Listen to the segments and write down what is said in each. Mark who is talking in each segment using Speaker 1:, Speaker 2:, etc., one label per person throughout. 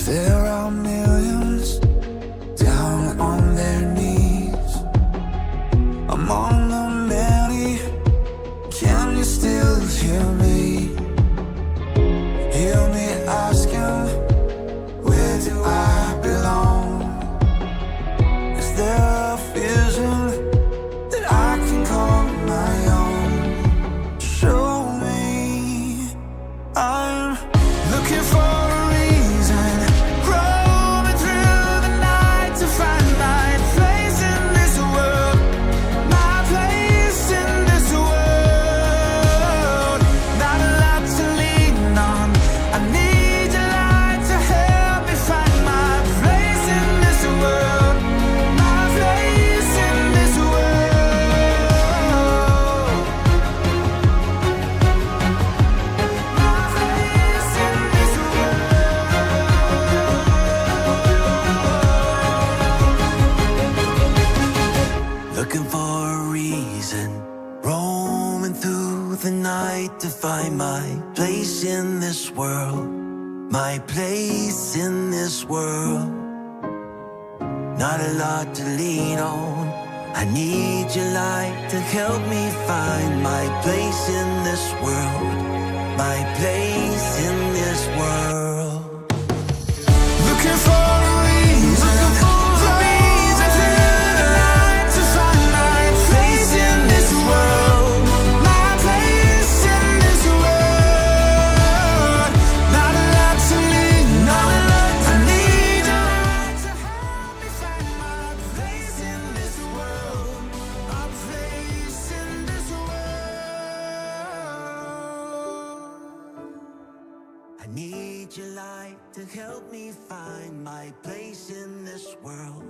Speaker 1: There are millions down on their knees among the many. Can you still hear me? Hear me asking, where do I belong? Is there a vision that I can call my own? Show me. I'm looking for a reason, roaming through the night to find my place in this world, my place in this world. Not a lot to lean on, I need your light to help me find my place in this world, my place in this world, my place in this world. Looking for a reason, roaming through the night to find my place in this world, my place in this world. Not a lot to lean on, I need your light to help me find my place in this world, my place in this world. Looking for a reason, roaming through the night to find my place in this world, my place in this world. Not a lot to lean on, I need your light to help me find my place in this world, my place in this world. I need your light to help me find my place in this world,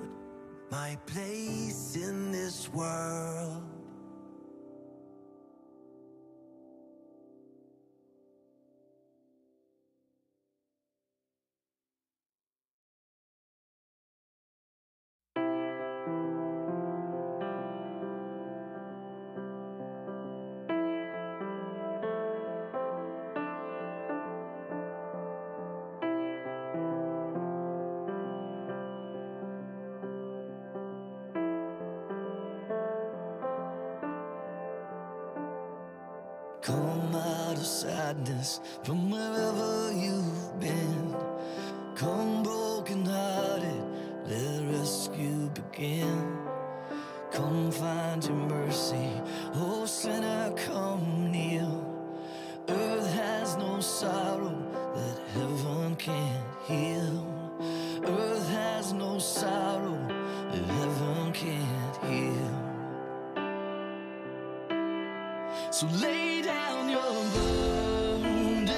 Speaker 1: my place in this world.
Speaker 2: Come out of sadness from wherever you've been. Come broken hearted, let rescue begin. Come find your mercy, oh sinner, come kneel. Earth has no sorrow that heaven can't heal. Earth has no sorrow that heaven can't heal. So lay down your burdens,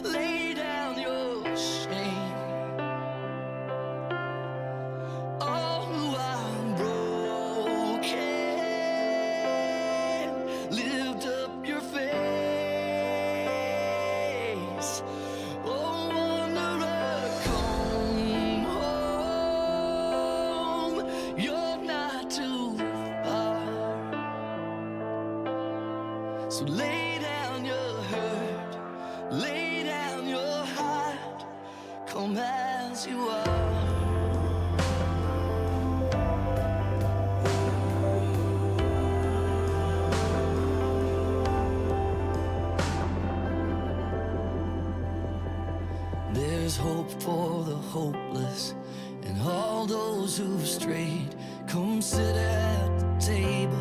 Speaker 2: lay down your shame. Oh, I'm broken. Lift up your face. Oh, wanderer, come home. You're not too far. So lay down your hurt, lay down your heart, come as you are. There's hope for the hopeless and all those who've strayed. Come sit at the table,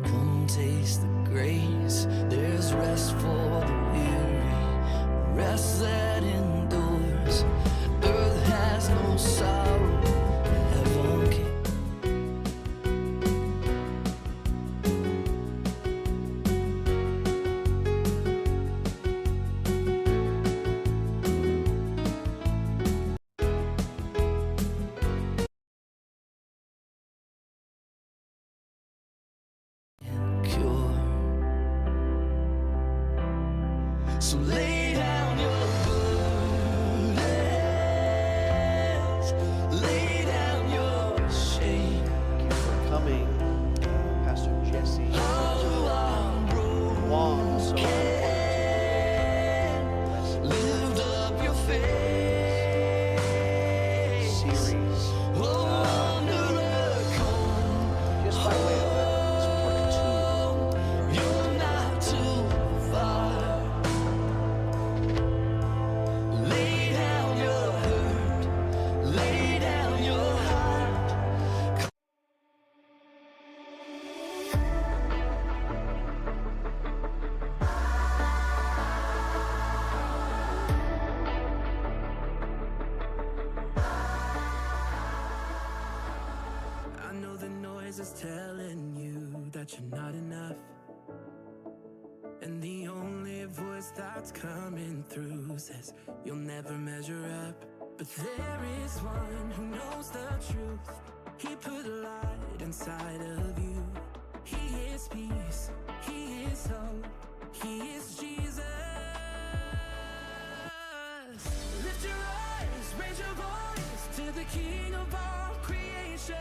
Speaker 2: come taste the grace. There's rest for the weary, rest that endures. Earth has no sorrow, and heaven can't. Cure. So lay down your burdens, lay down your shame.
Speaker 3: Thank you for coming, Pastor Jesse.
Speaker 2: Oh, I'm
Speaker 3: Long, so
Speaker 2: broken. Lift up
Speaker 4: is telling you that you're not enough. And the only voice that's coming through says you'll never measure up. But there is one who knows the truth. He put light inside of you. He is peace, he is hope, he is Jesus. Lift your eyes, raise your voice to the King of all creation.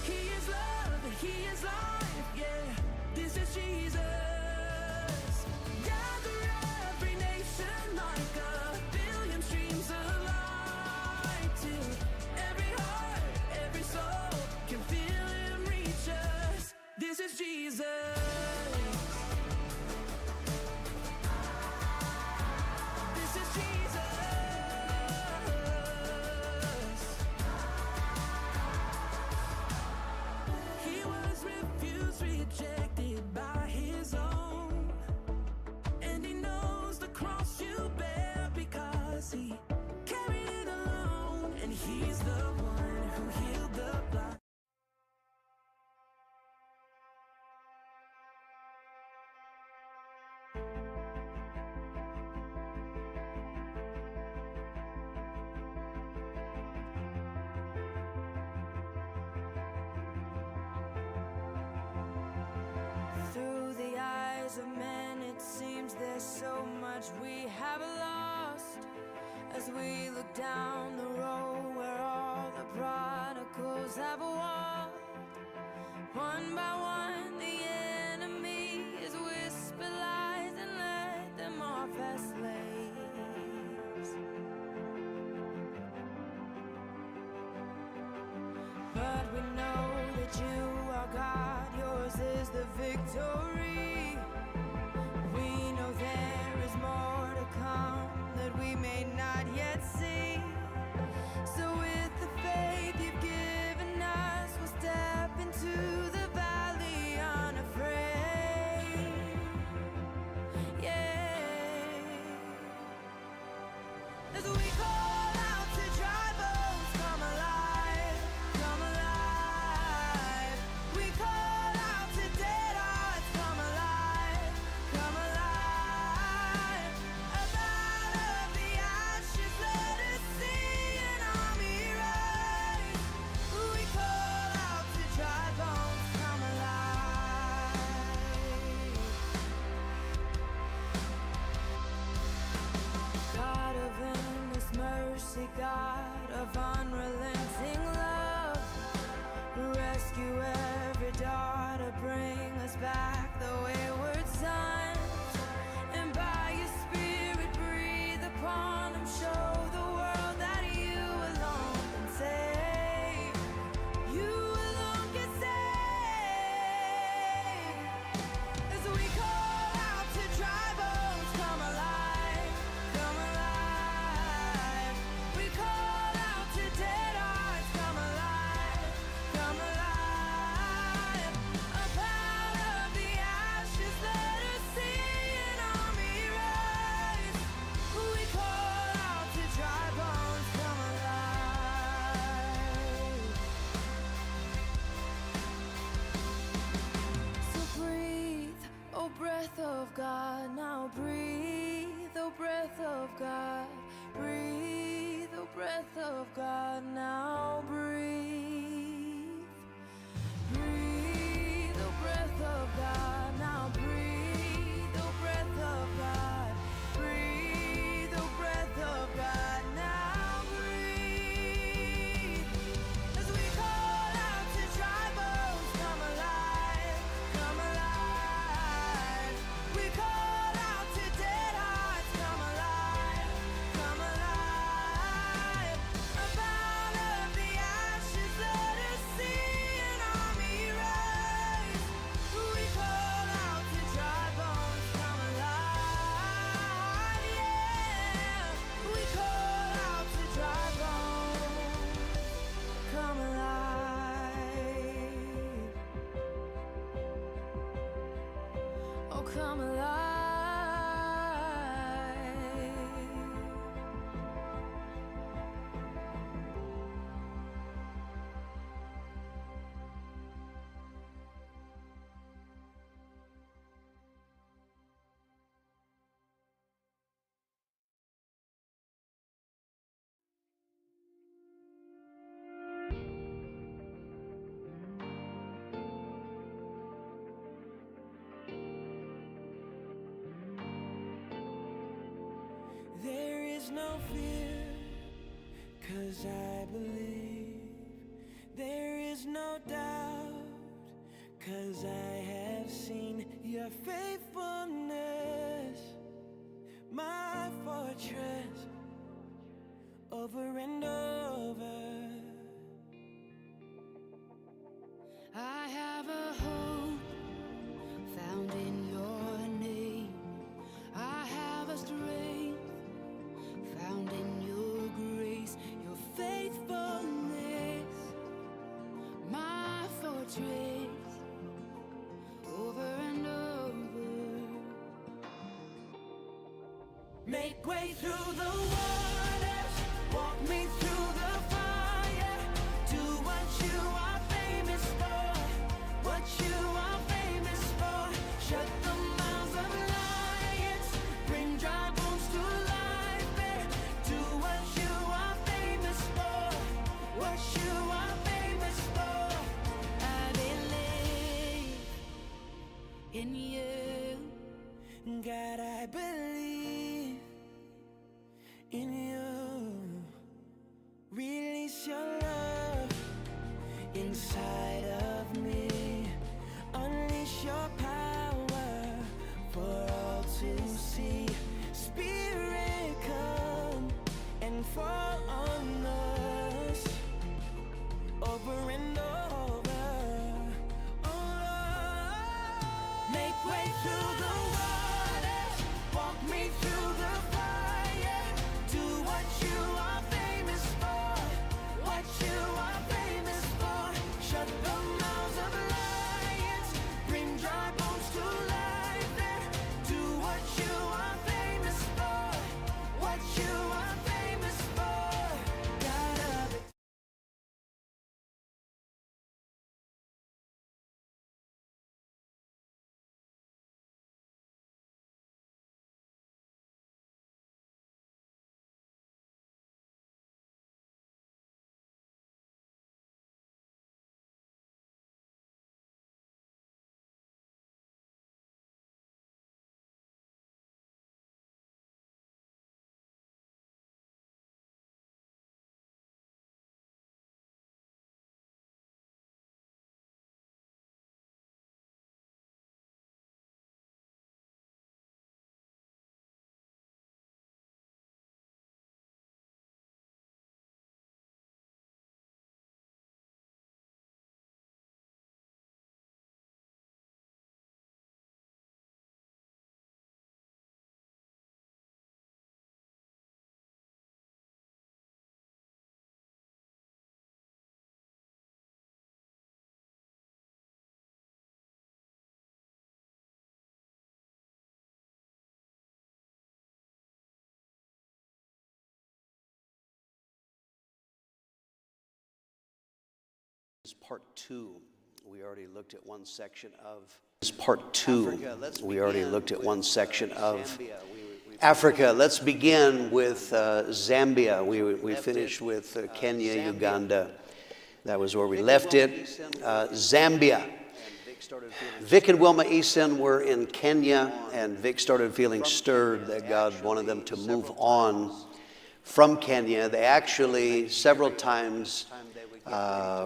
Speaker 4: He is love, he is life, yeah, this is Jesus. Gather every nation like a billion streams of light, till every heart, every soul can feel him reach us. This is Jesus. This is Jesus. He was refused, rejected by his own, and he knows the cross you bear because he carried it alone. And he's the one who healed the blind.
Speaker 5: Through the eyes of men, it seems there's so much we have lost. As we look down the road where all the prodigals have walked, one by one the enemy is whispered lies and let them off as slaves. But we know that you are God, yours is the victory. We know there is more to come that we may not yet see. So with the faith you've given us, we'll step into the valley unafraid. Yeah. As we call out to dry bones, come alive, come alive. We call out to dead hearts, come alive, come alive. Up out of the ashes, let us see an army rise. We call out to dry bones, come alive. God of endless mercy, God of unrelenting love, rescue every daughter, bring us back the wayward sons, and by your spirit breathe upon them, show the world that you alone can save. You alone can save. As we call out to dry bones, come alive, come alive. We call out to dead hearts, come alive, come alive. Up out of the ashes, let us see an army rise. We call out to dry bones, come alive. So breathe, oh breath of God, now breathe, oh breath of God, breathe, oh breath of God, now breathe, breathe, oh breath of God, now breathe, oh breath of God, breathe, oh breath of God, now breathe. As we call out to dry bones, come alive, come alive. We call out to dead hearts, come alive, come alive. Up out of the ashes, let us see an army rise. We call out to dry bones, come alive, yeah. We call out to dry bones, come alive. Oh, come alive.
Speaker 1: 'cause I believe there is no doubt, 'cause I have seen your faithfulness, my fortress, over and over.
Speaker 5: I have a hope found in your name. I have a strength found in your grace, your faithfulness, my fortress, over and over.
Speaker 1: Make way through the waters, walk me through the fire, do what you are famous for, what you are famous for. Shut the mouths of lions, bring dry bones to life there. Do what you are famous for, what you are famous for.
Speaker 5: I believe in you.
Speaker 1: God, I believe in you. Release your love inside of me. Unleash your power for all to see. Spirit, come and fall on us over and over. Oh, make way through the waters, walk me through the fire. Do what you are famous for, what you are famous for. Shut the mouths of lions, bring dry bones to life there. Do what you are famous for, what you are famous for. God of
Speaker 6: Part two. We already looked at one section of. Part two. We already looked at one section of Africa. Let's begin with Zambia. We finished with Kenya, Uganda. That was where we left it. Zambia. Vic and Wilma Eason were in Kenya, and Vic started feeling stirred that God wanted them to move on from Kenya. They actually, several times,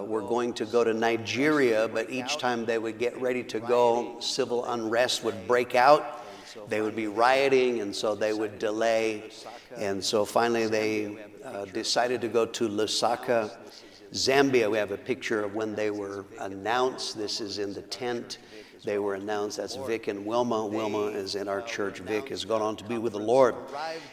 Speaker 6: were going to go to Nigeria, but each time they would get ready to go, civil unrest would break out. They would be rioting, and so they would delay. And so finally they decided to go to Lusaka, Zambia. We have a picture of when they were announced. This is in the tent. They were announced. That's Vic and Wilma. Wilma is in our church. Vic has gone on to be with the Lord.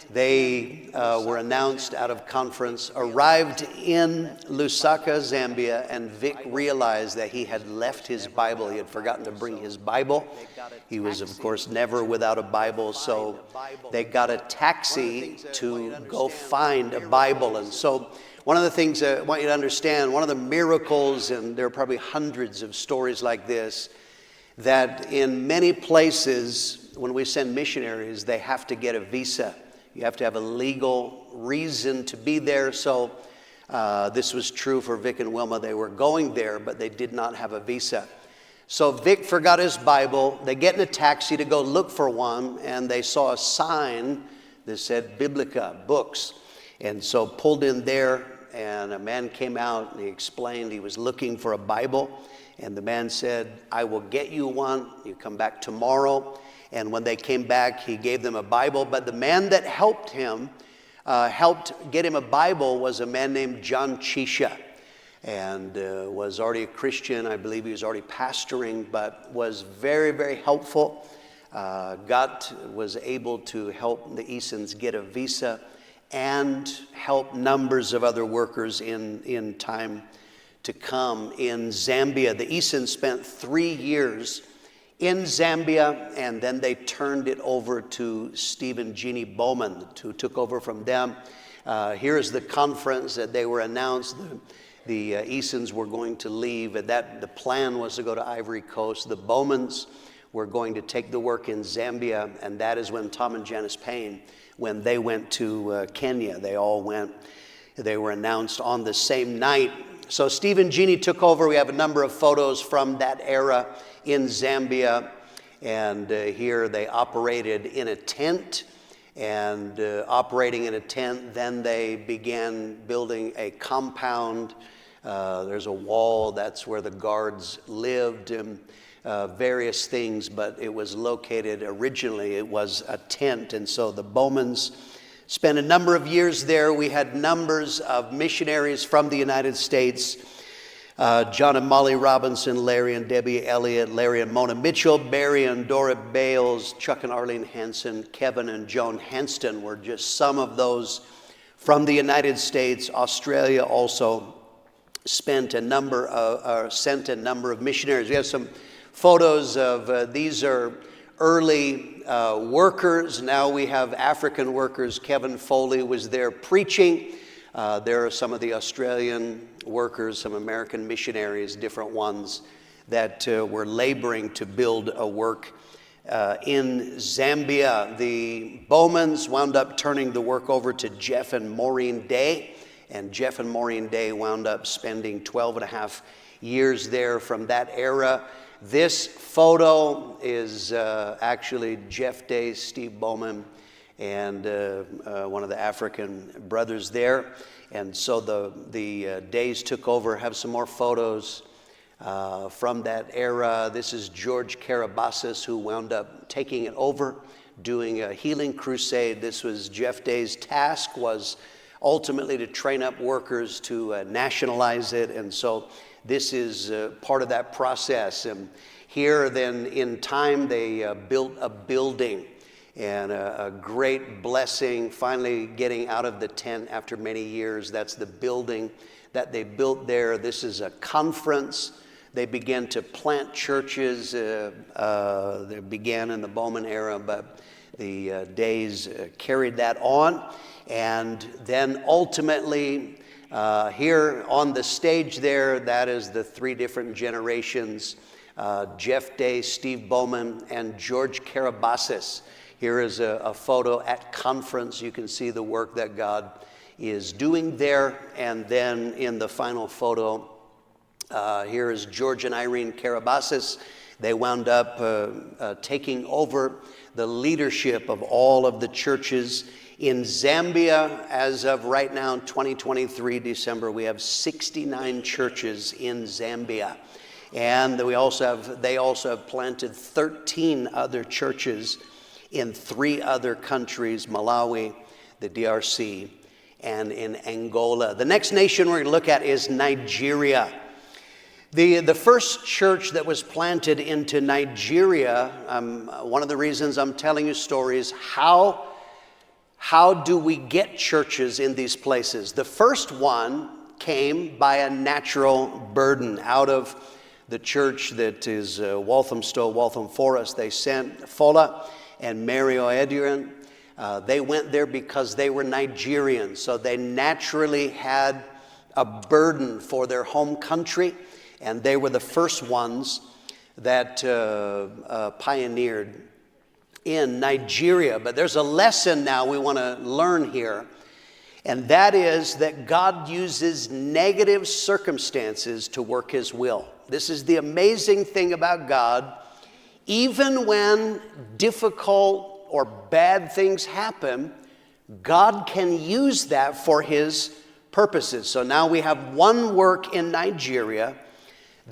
Speaker 6: They were announced out of conference, arrived in Lusaka, Zambia, and Vic realized that he had left his Bible. He had forgotten to bring his Bible. He was, of course, never without a Bible, so they got a taxi to go find a Bible. And so one of the things I want you to understand, one of the miracles, and there are probably hundreds of stories like this, that in many places, when we send missionaries, they have to get a visa. You have to have a legal reason to be there. So this was true for Vic and Wilma. They were going there, but they did not have a visa. So Vic forgot his Bible. They get in a taxi to go look for one, and they saw a sign that said Biblica, books. And so pulled in there, and a man came out and he explained he was looking for a Bible. And the man said, I will get you one. You come back tomorrow. And when they came back, he gave them a Bible. But the man that helped him, helped get him a Bible, was a man named John Chisha. And was already a Christian. I believe he was already pastoring, but was very, very helpful. Was able to help the Easons get a visa and help numbers of other workers in time to come in Zambia. The Easons spent 3 years in Zambia, and then they turned it over to Steve and Jeannie Bowman, who took over from them. Here is the conference that they were announced. The Easons were going to leave, and the plan was to go to Ivory Coast. The Bowmans were going to take the work in Zambia, and that is when Tom and Janice Payne, when they went to Kenya, they all went. They were announced on the same night. So Steve and Jeannie took over. We have a number of photos from that era in Zambia, and here they operated in a tent. And operating in a tent, then they began building a compound. There's a wall, that's where the guards lived, and various things, but it was located, originally it was a tent. And so the Bowmans spent a number of years there. We had numbers of missionaries from the United States. John and Molly Robinson, Larry and Debbie Elliott, Larry and Mona Mitchell, Barry and Dora Bales, Chuck and Arlene Hansen, Kevin and Joan Hanston were just some of those from the United States. Australia also sent a number of missionaries. We have some photos of, these are early workers. Now we have African workers. Kevin Foley was there preaching. There are some of the Australian workers, some American missionaries, different ones that were laboring to build a work in Zambia. The Bowmans wound up turning the work over to Jeff and Maureen Day, and Jeff and Maureen Day wound up spending 12 and a half years there from that era. This photo is actually Jeff Day, Steve Bowman, and one of the African brothers there. And so the Days took over. Have some more photos from that era. This is George Carabasas, who wound up taking it over, doing a healing crusade. This was Jeff Day's task, was ultimately to train up workers to nationalize it. And so this is part of that process. And here then in time they built a building, and a great blessing, finally getting out of the tent after many years. That's the building that they built there. This is a conference. They began to plant churches. They began in the Bowman era, but the Days carried that on. And then ultimately, here on the stage there, that is the three different generations, Jeff Day, Steve Bowman, and George Carabasas. Here is a photo at conference. You can see the work that God is doing there. And then in the final photo, here is George and Irene Carabasas. They wound up taking over the leadership of all of the churches in Zambia. As of right now, 2023, December, we have 69 churches in Zambia. And they also have planted 13 other churches in 3 other countries, Malawi, the DRC, and in Angola. The next nation we're going to look at is Nigeria. The first church that was planted into Nigeria, one of the reasons I'm telling you stories, how do we get churches in these places? The first one came by a natural burden. Out of the church that is Waltham Forest, they sent Fola and Mary Oediran. They went there because they were Nigerians, so they naturally had a burden for their home country, and they were the first ones that pioneered in Nigeria. But there's a lesson now we want to learn here, and that is that God uses negative circumstances to work His will. This is the amazing thing about God. Even when difficult or bad things happen, God can use that for His purposes. So now we have one work in Nigeria.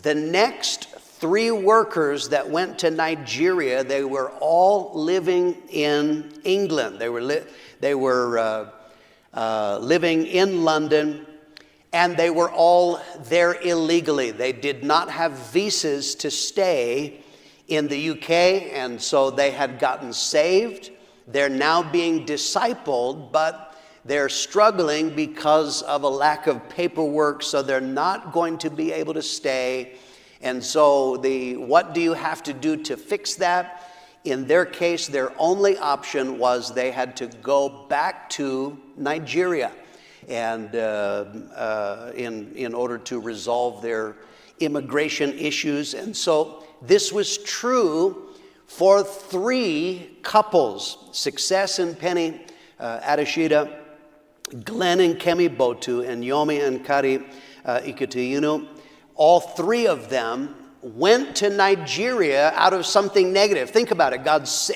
Speaker 6: The next 3 workers that went to Nigeria, they were all living in England. They were living in London, and they were all there illegally. They did not have visas to stay in the UK, and so they had gotten saved. They're now being discipled, but they're struggling because of a lack of paperwork, so they're not going to be able to stay. And so what do you have to do to fix that? In their case, their only option was they had to go back to Nigeria and in order to resolve their immigration issues. And so this was true for 3 couples, Success and Penny Adeshida, Glenn and Kemi Botu, and Yomi and Kari Ikutiyunu. All 3 of them went to Nigeria out of something negative. Think about it.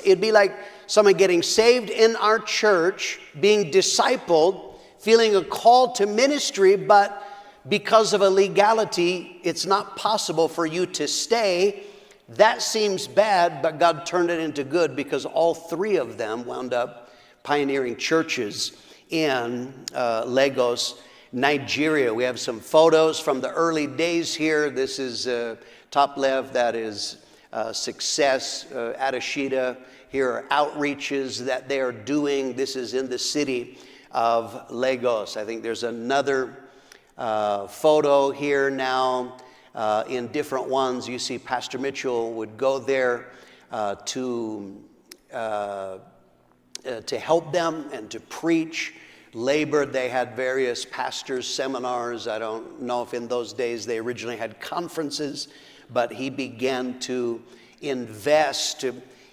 Speaker 6: It'd be like someone getting saved in our church, being discipled, feeling a call to ministry, but because of a legality, it's not possible for you to stay. That seems bad, but God turned it into good because all 3 of them wound up pioneering churches in Lagos, Nigeria. We have some photos from the early days here. This is top left, that is Success, Adeshida. Here are outreaches that they are doing. This is in the city of Lagos. I think there's another photo here now in different ones. You see Pastor Mitchell would go there to help them and to preach. Labored. They had various pastors' seminars. I don't know if in those days they originally had conferences, but he began to invest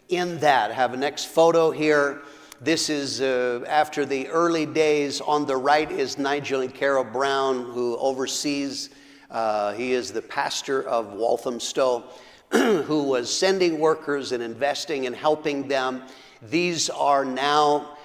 Speaker 6: in that. I have a next photo here. This is after the early days. On the right is Nigel and Carol Brown, who oversees, he is the pastor of Walthamstow, who was sending workers and investing and helping them. These are now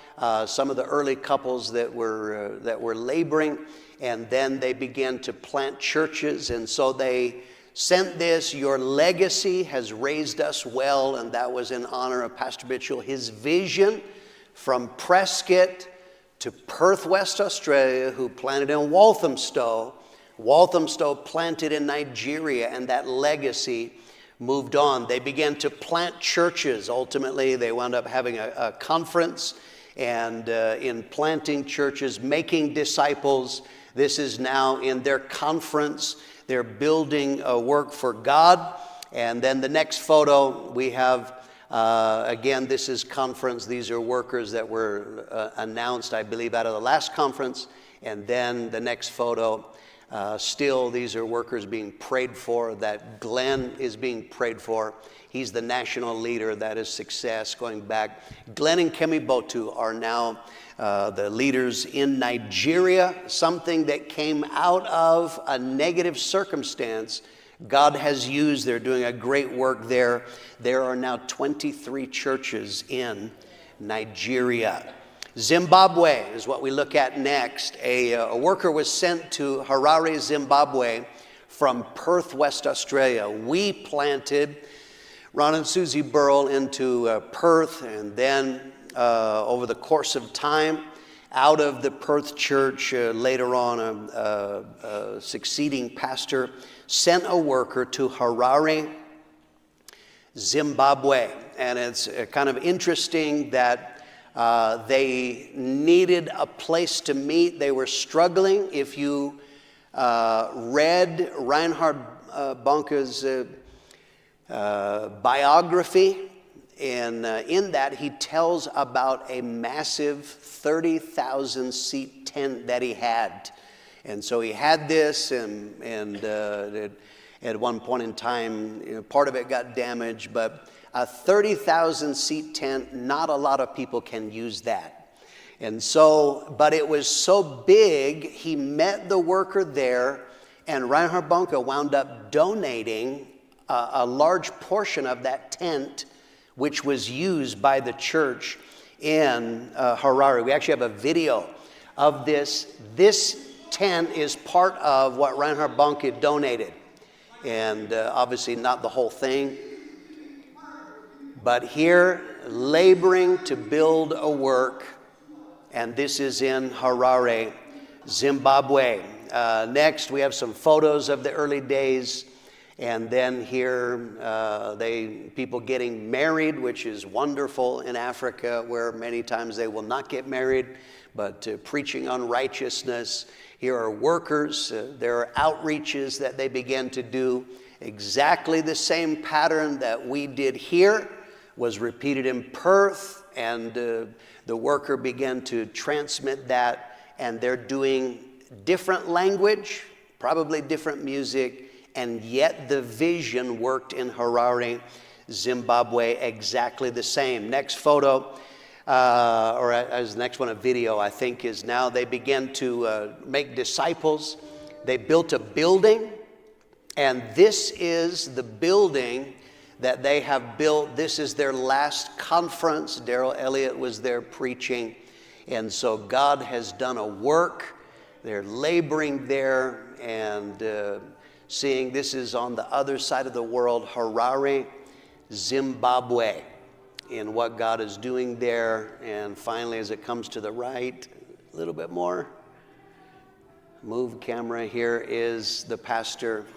Speaker 6: some of the early couples that were laboring, and then they began to plant churches, and so they sent this, "Your legacy has raised us well," and that was in honor of Pastor Mitchell. His vision from Prescott to Perth, West Australia, who planted in Walthamstow, planted in Nigeria, and that legacy moved on. They began to plant churches. Ultimately, they wound up having a conference, and in planting churches, making disciples. This is now in their conference. They're building a work for God. And then the next photo we have, again, this is conference. These are workers that were announced, I believe, out of the last conference. And then the next photo, still, these are workers being prayed for, that Glenn is being prayed for. He's the national leader. That is Success going back. Glenn and Kemi Botu are now the leaders in Nigeria, something that came out of a negative circumstance. God has used, they're doing a great work there. There are now 23 churches in Nigeria. Zimbabwe is what we look at next. A worker was sent to Harare, Zimbabwe from Perth, West Australia. We planted Ron and Susie Burrell into Perth, and then over the course of time, out of the Perth church, later on a succeeding pastor sent a worker to Harare, Zimbabwe. And it's kind of interesting that they needed a place to meet. They were struggling. If you read Reinhard Bonnke's biography, and in that he tells about a massive 30,000 seat tent that he had. And so he had this, and at one point in time, part of it got damaged, but a 30,000 seat tent, not a lot of people can use that. And so, but it was so big, he met the worker there, and Reinhard Bonnke wound up donating a large portion of that tent, which was used by the church in Harare. We actually have a video of this tent is part of what Reinhard Bonnke donated. And obviously not the whole thing. But here, laboring to build a work, and this is in Harare, Zimbabwe. Next, we have some photos of the early days, and then here, people getting married, which is wonderful in Africa, where many times they will not get married, but preaching on righteousness. Here are workers. There are outreaches that they began to do. Exactly the same pattern that we did here was repeated in Perth, and the worker began to transmit that, and they're doing different language, probably different music, and yet the vision worked in Harare, Zimbabwe, exactly the same. Next photo, or as the next one, a video, I think, is now they began to make disciples. They built a building, and this is the building that they have built. This is their last conference. Darrell Elliott was there preaching. And so God has done a work. They're laboring there and seeing. This is on the other side of the world, Harare, Zimbabwe, in what God is doing there. And finally, as it comes to the right, a little bit more. Move camera. Here is the pastor,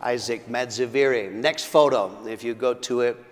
Speaker 6: Isaac Madziviri. Next photo, if you go to it,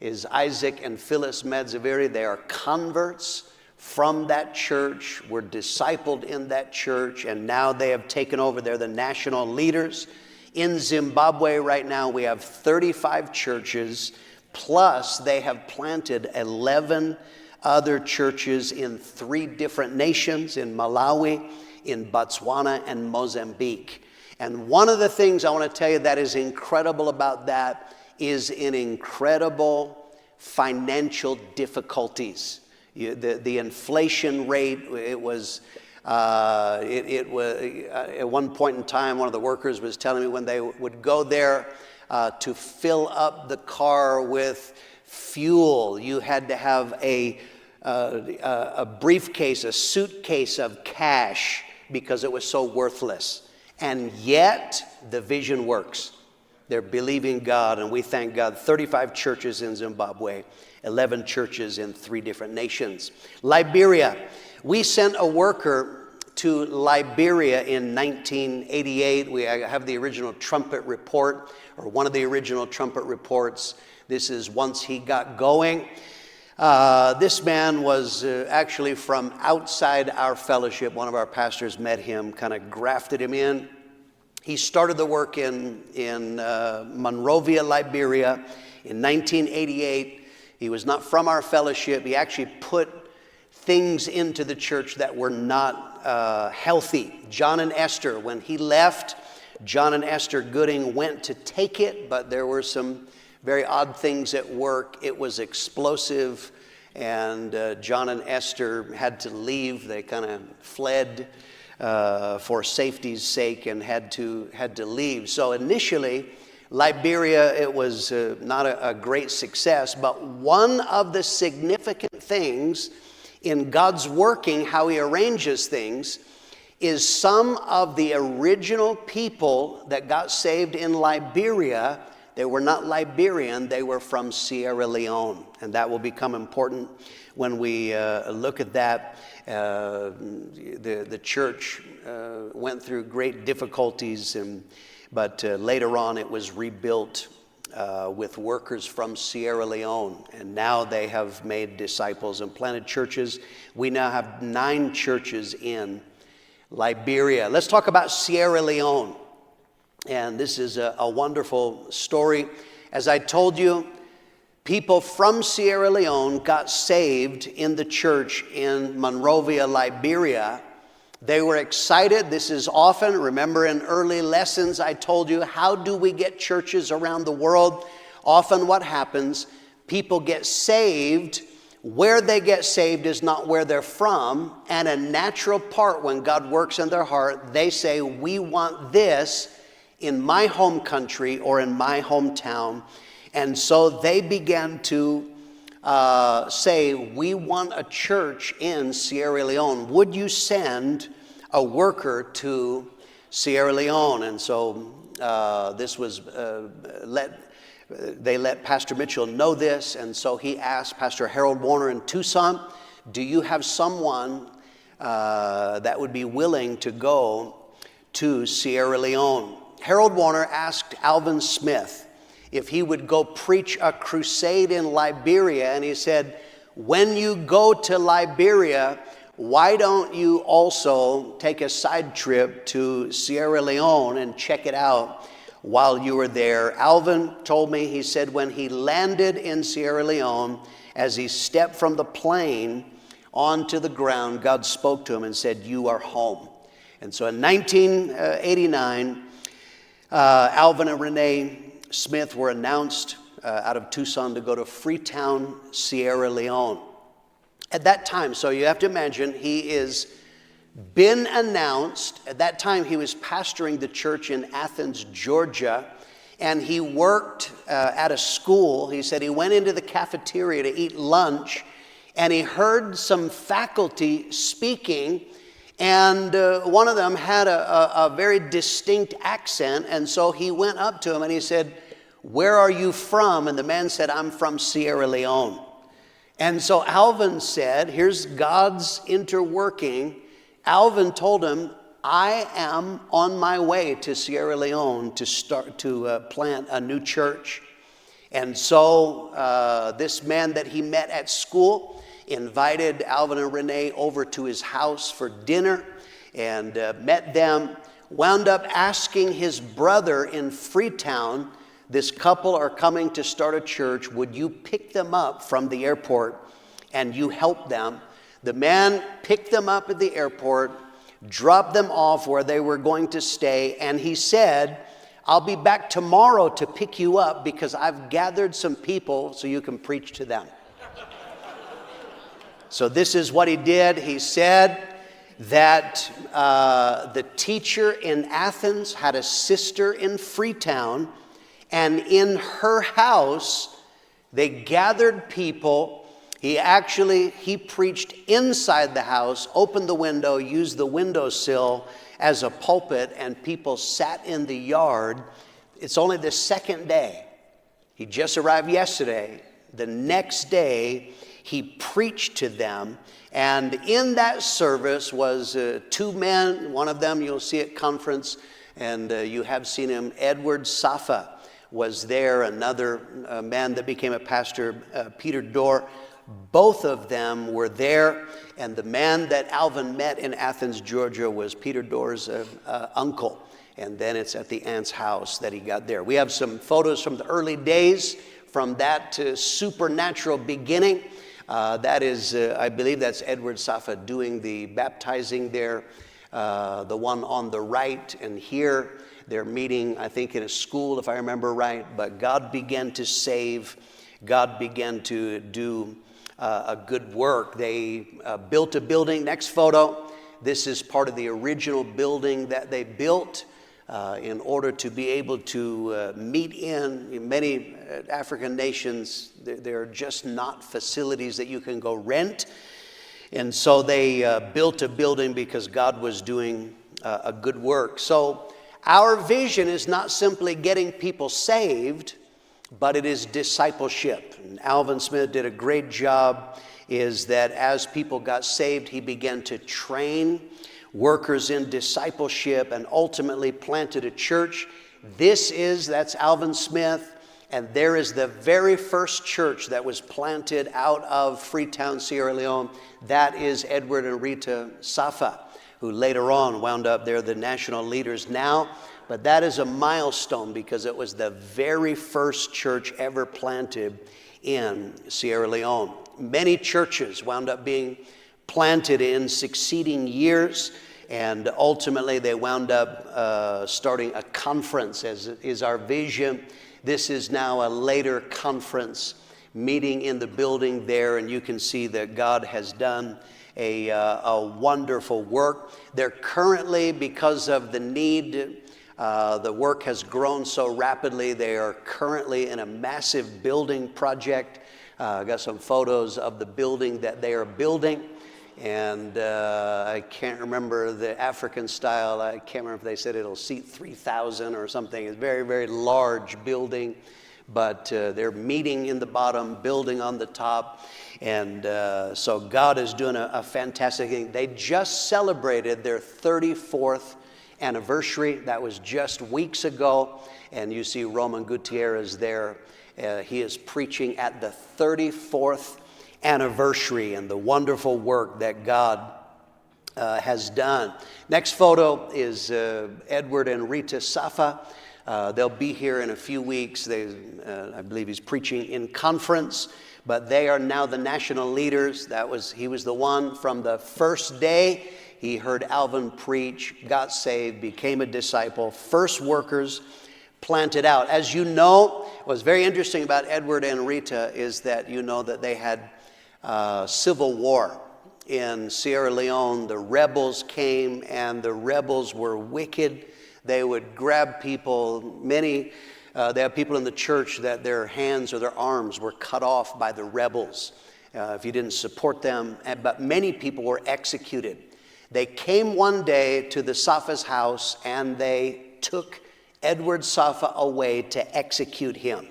Speaker 6: is Isaac and Phyllis Madziviri. They are converts from that church, were discipled in that church, and now they have taken over. They're the national leaders. In Zimbabwe right now, we have 35 churches, plus they have planted 11 other churches in 3 different nations, in Malawi, in Botswana, and Mozambique. And one of the things I want to tell you that is incredible about that is in incredible financial difficulties. The inflation rate, it was at one point in time, one of the workers was telling me when they would go there to fill up the car with fuel, you had to have a briefcase, a suitcase of cash because it was so worthless. And yet, the vision works. They're believing God, and we thank God. 35 churches in Zimbabwe, 11 churches in 3 different nations. Liberia. We sent a worker to Liberia in 1988. We have the original trumpet report, or one of the original trumpet reports. This is once he got going. This man was actually from outside our fellowship. One of our pastors met him, kind of grafted him in. He started the work in Monrovia, Liberia in 1988. He was not from our fellowship. He actually put things into the church that were not healthy. John and Esther, when he left, John and Esther Gooding went to take it, but there were some very odd things at work. It was explosive, and John and Esther had to leave. They kind of fled for safety's sake and had to leave. So initially, Liberia, it was not a great success, but one of the significant things in God's working, how he arranges things, is some of the original people that got saved in Liberia, they were not Liberian, they were from Sierra Leone. And that will become important when we look at that. The church went through great difficulties, but later on it was rebuilt with workers from Sierra Leone. And now they have made disciples and planted churches. We now have 9 churches in Liberia. Let's talk about Sierra Leone. And this is a wonderful story. As I told you, people from Sierra Leone got saved in the church in Monrovia, Liberia. They were excited. This is often, remember in early lessons I told you, how do we get churches around the world? Often what happens, people get saved. Where they get saved is not where they're from. And a natural part when God works in their heart, they say, we want this in my home country or in my hometown. And so they began to say, we want a church in Sierra Leone. Would you send a worker to Sierra Leone. And so this was they let Pastor Mitchell know this, and so he asked Pastor Harold Warner in Tucson, do you have someone that would be willing to go to Sierra Leone? Harold Warner asked Alvin Smith if he would go preach a crusade in Liberia, and he said, when you go to Liberia, why don't you also take a side trip to Sierra Leone and check it out while you were there? Alvin told me, he said, when he landed in Sierra Leone, as he stepped from the plane onto the ground, God spoke to him and said, you are home. And so in 1989, Alvin and Renee Smith were announced out of Tucson to go to Freetown, Sierra Leone. At that time, so you have to imagine, he is been announced. At that time, he was pastoring the church in Athens, Georgia, and he worked at a school. He said he went into the cafeteria to eat lunch, and he heard some faculty speaking, and one of them had a very distinct accent, and so he went up to him and he said, where are you from? And the man said, I'm from Sierra Leone. And so Alvin said, here's God's interworking. Alvin told him, I am on my way to Sierra Leone to start to plant a new church. And so this man that he met at school invited Alvin and Renee over to his house for dinner and met them, wound up asking his brother in Freetown, this couple are coming to start a church, would you pick them up from the airport and you help them? The man picked them up at the airport, dropped them off where they were going to stay, and he said, I'll be back tomorrow to pick you up because I've gathered some people so you can preach to them. So this is what he did. He said that the teacher in Athens had a sister in Freetown, and in her house, they gathered people. He preached inside the house, opened the window, used the windowsill as a pulpit, and people sat in the yard. It's only the second day. He just arrived yesterday. The next day, he preached to them. And in that service was two men. One of them you'll see at conference, and you have seen him, Edward Safa was there, another man that became a pastor, Peter Dorr. Both of them were there, and the man that Alvin met in Athens, Georgia was Peter Dorr's uncle, and then it's at the aunt's house that he got there. We have some photos from the early days from that supernatural beginning. That is, I believe that's Edward Safa doing the baptizing there, the one on the right, and here they're meeting, I think, in a school, if I remember right, but God began to save. God began to do a good work. They built a building. Next photo. This is part of the original building that they built in order to be able to meet in many African nations. There are just not facilities that you can go rent. And so they built a building because God was doing a good work. So our vision is not simply getting people saved, but it is discipleship. And Alvin Smith did a great job, is that as people got saved, he began to train workers in discipleship and ultimately planted a church. That's Alvin Smith, and there is the very first church that was planted out of Freetown, Sierra Leone. That is Edward and Rita Safa, who later on wound up, they're the national leaders now. But that is a milestone because it was the very first church ever planted in Sierra Leone. Many churches wound up being planted in succeeding years, and ultimately they wound up starting a conference, as is our vision. This is now a later conference meeting in the building there, and you can see that God has done a wonderful work. They're currently, because of the need, the work has grown so rapidly. They are currently in a massive building project. I got some photos of the building that they are building. And I can't remember the African style. I can't remember if they said it'll seat 3,000 or something. It's a very, very large building. But they're meeting in the bottom, building on the top. And so God is doing a fantastic thing. They just celebrated their 34th anniversary. That was just weeks ago. And you see Roman Gutierrez there. He is preaching at the 34th anniversary and the wonderful work that God has done. Next photo is Edward and Rita Safa. They'll be here in a few weeks. I believe he's preaching in conference, but they are now the national leaders. He was the one from the first day. He heard Alvin preach, got saved, became a disciple, first workers planted out. As you know, what's very interesting about Edward and Rita is that you know that they had civil war in Sierra Leone. The rebels came, and the rebels were wicked. They would grab people. They have people in the church that their hands or their arms were cut off by the rebels if you didn't support them. But many people were executed. They came one day to the Safa's house, and they took Edward Safa away to execute him.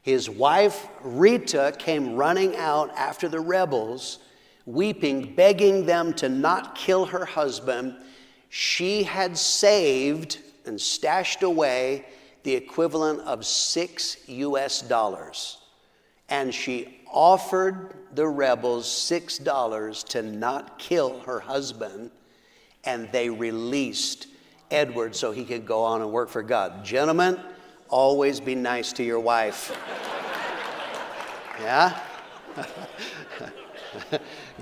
Speaker 6: His wife, Rita, came running out after the rebels, weeping, begging them to not kill her husband. She had saved and stashed away the equivalent of $6. And she offered the rebels $6 to not kill her husband, and they released Edward so he could go on and work for God. Gentlemen, always be nice to your wife. Yeah?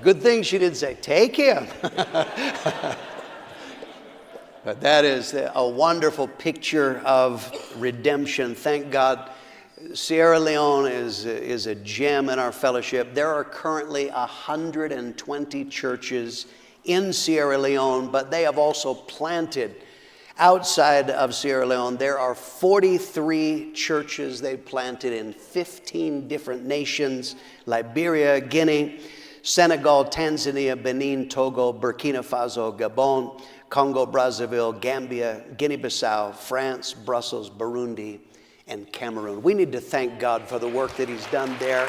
Speaker 6: Good thing she didn't say, take him. But that is a wonderful picture of redemption. Thank God. Sierra Leone is a gem in our fellowship. There are currently 120 churches in Sierra Leone, but they have also planted outside of Sierra Leone. There are 43 churches they've planted in 15 different nations: Liberia, Guinea, Senegal, Tanzania, Benin, Togo, Burkina Faso, Gabon, Congo, Brazzaville, Gambia, Guinea-Bissau, France, Brussels, Burundi, and Cameroon. We need to thank God for the work that He's done there.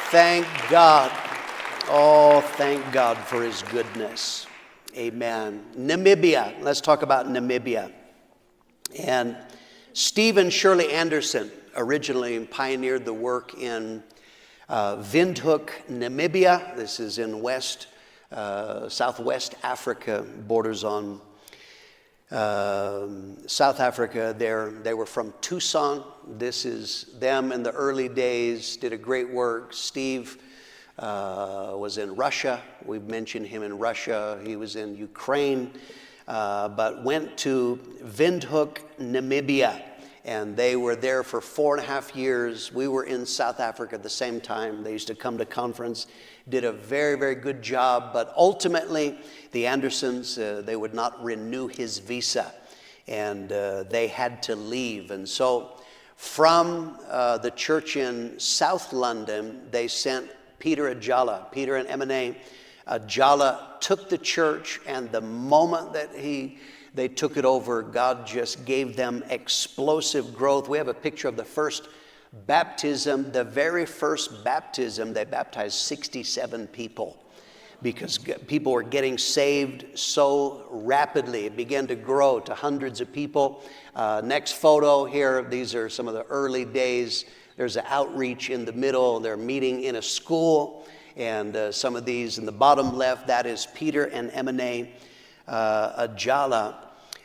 Speaker 6: Thank God. Oh, thank God for His goodness. Amen. Namibia. Let's talk about Namibia. And Steve and Shirley Anderson originally pioneered the work in Windhoek, Namibia. This is in southwest Africa, borders on South Africa. They were from Tucson. This is them in the early days, did a great work. Steve was in Russia. We've mentioned him in Russia. He was in Ukraine, but went to Windhoek, Namibia, and they were there for 4.5 years. We were in South Africa at the same time. They used to come to conference, did a very, very good job, but ultimately the Andersons, they would not renew his visa, and they had to leave. And so from the church in South London, they sent Peter Ajala, Peter and Emine Ajala took the church, and the moment that they took it over, God just gave them explosive growth. We have a picture of the first baptism. The very first baptism, they baptized 67 people because people were getting saved so rapidly. It began to grow to hundreds of people. Next photo here, these are some of the early days. There's an outreach in the middle. They're meeting in a school. And some of these in the bottom left, that is Peter and Emine Ajala.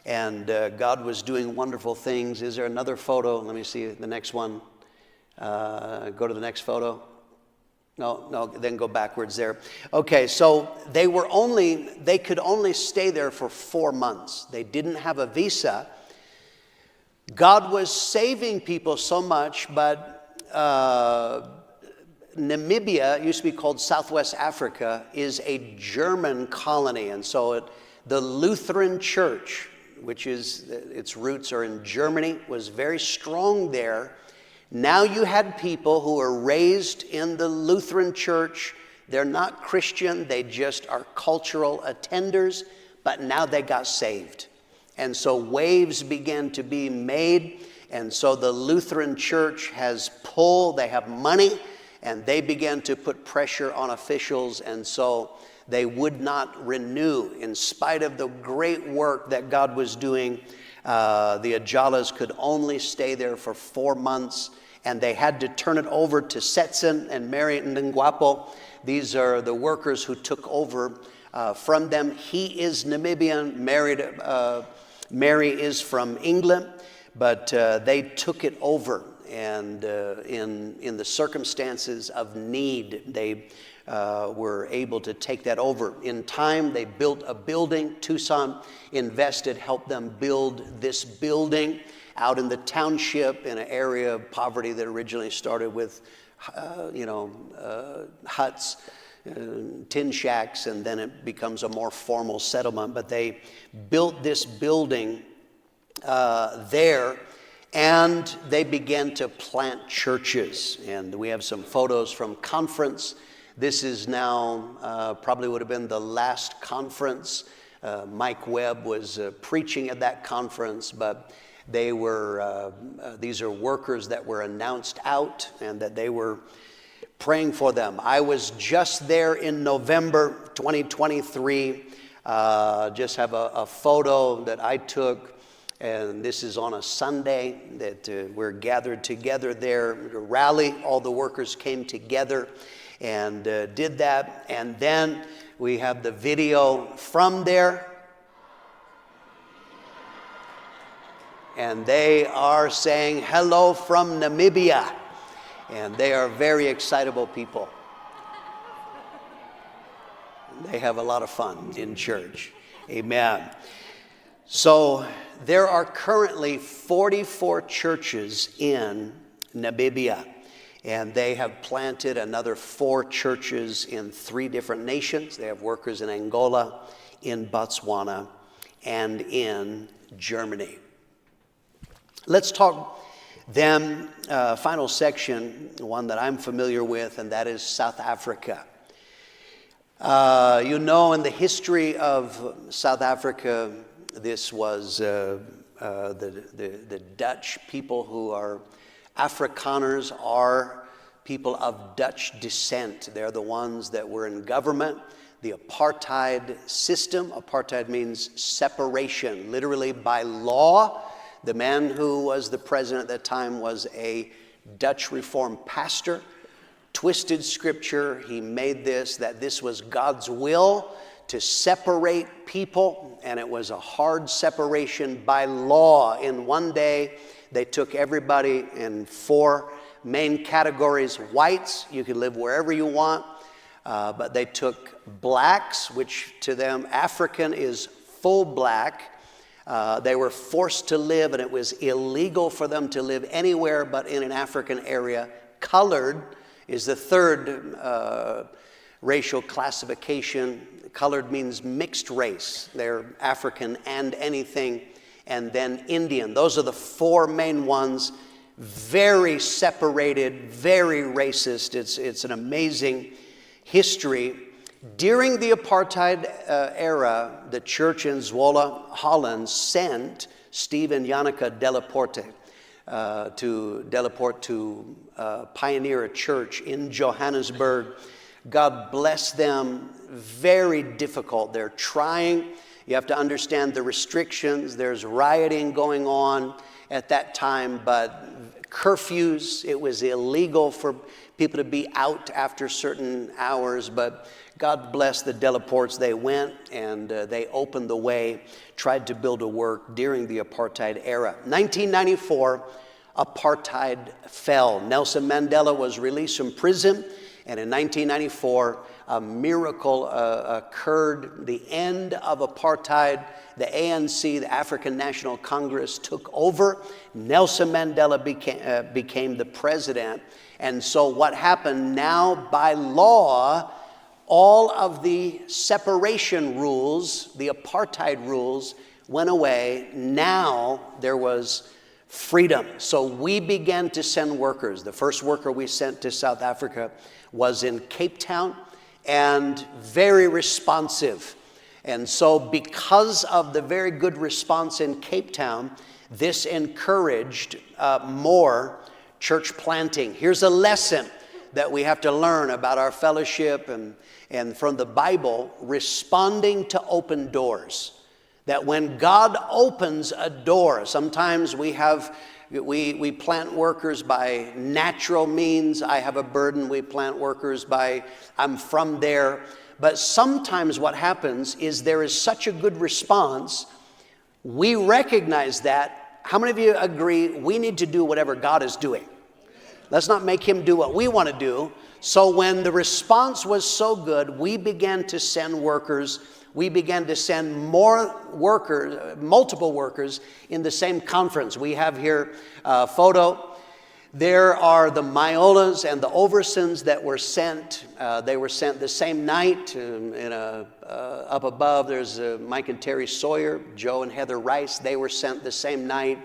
Speaker 6: And God was doing wonderful things. Is there another photo? Let me see the next one. Go to the next photo. No, then go backwards there. Okay, so they could only stay there for 4 months. They didn't have a visa. God was saving people so much, but Namibia, used to be called Southwest Africa, is a German colony. And so the Lutheran Church, which is, its roots are in Germany, was very strong there. Now you had people who were raised in the Lutheran Church. They're not Christian, they just are cultural attenders, but now they got saved. And so waves began to be made, and so the Lutheran Church has pull, they have money, and they began to put pressure on officials, and so they would not renew. In spite of the great work that God was doing, the Ajalas could only stay there for 4 months, and they had to turn it over to Setson and Mary Ngwapo. These are the workers who took over from them. He is Namibian, Mary is from England, but they took it over, and in the circumstances of need, they were able to take that over. In time, they built a building. Tucson invested, helped them build this building out in the township in an area of poverty that originally started with, huts, tin shacks, and then it becomes a more formal settlement. But they built this building there, and they began to plant churches. And we have some photos from conference. This is now probably would have been the last conference. Mike Webb was preaching at that conference, but they were, these are workers that were announced out and that they were praying for them. I was just there in November 2023. Just have a photo that I took, and this is on a Sunday that we're gathered together there to rally. All the workers came together and did that. And then we have the video from there. And they are saying hello from Namibia. And they are very excitable people. They have a lot of fun in church. Amen. So there are currently 44 churches in Namibia. And they have planted another 4 churches in 3 different nations. They have workers in Angola, in Botswana, and in Germany. Let's talk then, final section, one that I'm familiar with, and that is South Africa. In the history of South Africa, this was the Dutch people who are Afrikaners are people of Dutch descent. They're the ones that were in government. The apartheid system, apartheid means separation, literally by law. The man who was the president at that time was a Dutch Reformed pastor, twisted scripture. He made that this was God's will to separate people, and it was a hard separation by law. In one day, they took everybody in 4 main categories. Whites, you could live wherever you want, but they took blacks, which to them, African is full black. They were forced to live, and it was illegal for them to live anywhere but in an African area. Colored is the third racial classification. Colored means mixed race. They're African and anything. And then Indian. Those are the 4 main ones. Very separated, very racist. It's an amazing history. During the apartheid era, the church in Zwolle, Holland, sent Steve and Janneke Delaporte to pioneer a church in Johannesburg. God bless them. Very difficult. They're trying. You have to understand the restrictions. There's rioting going on at that time, but curfews. It was illegal for people to be out after certain hours, but God bless the Delaportes. They went and they opened the way, tried to build a work during the apartheid era. 1994, apartheid fell. Nelson Mandela was released from prison, and in 1994, a miracle occurred. The end of apartheid. The ANC, the African National Congress, took over. Nelson Mandela became the president. And so what happened now, by law, all of the separation rules, the apartheid rules, went away. Now there was freedom. So we began to send workers. The first worker we sent to South Africa was in Cape Town, and very responsive. And so because of the very good response in Cape Town, this encouraged more church planting. Here's a lesson that we have to learn about our fellowship and from the Bible, responding to open doors. That when God opens a door, sometimes we plant workers by natural means. I have a burden, we plant workers by, I'm from there. But sometimes what happens is there is such a good response, we recognize that. How many of you agree we need to do whatever God is doing? Let's not make him do what we want to do. So when the response was so good, we began to send workers. We began to send more workers, multiple workers in the same conference. We have here a photo. There are the Myolas and the Oversons that were sent. They were sent the same night. Up above, there's Mike and Terry Sawyer, Joe and Heather Rice. They were sent the same night.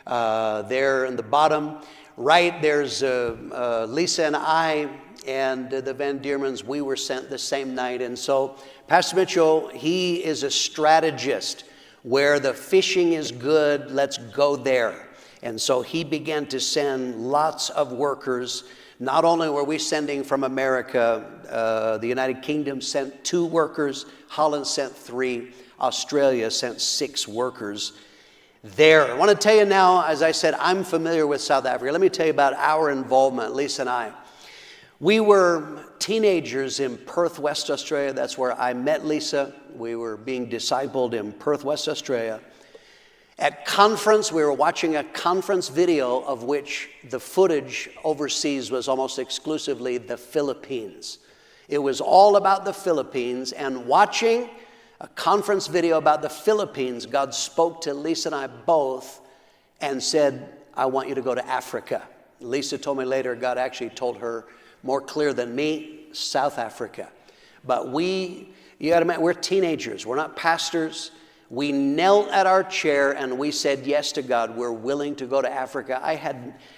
Speaker 6: There in the bottom right, there's Lisa and I and the Van Diermans. We were sent the same night. And so Pastor Mitchell, he is a strategist. Where the fishing is good, let's go there. And so he began to send lots of workers. Not only were we sending from America, the United Kingdom sent 2 workers, Holland sent 3, Australia sent 6 workers there. I want to tell you now, as I said, I'm familiar with South Africa. Let me tell you about our involvement, Lisa and I. We were teenagers in Perth, West Australia. That's where I met Lisa. We were being discipled in Perth, West Australia. At conference, we were watching a conference video of which the footage overseas was almost exclusively the Philippines. It was all about the Philippines, and watching a conference video about the Philippines, God spoke to Lisa and I both and said, I want you to go to Africa. Lisa told me later, God actually told her more clear than me, South Africa. But you got to admit, we're teenagers. We're not pastors. We knelt at our chair and we said yes to God. We're willing to go to Africa.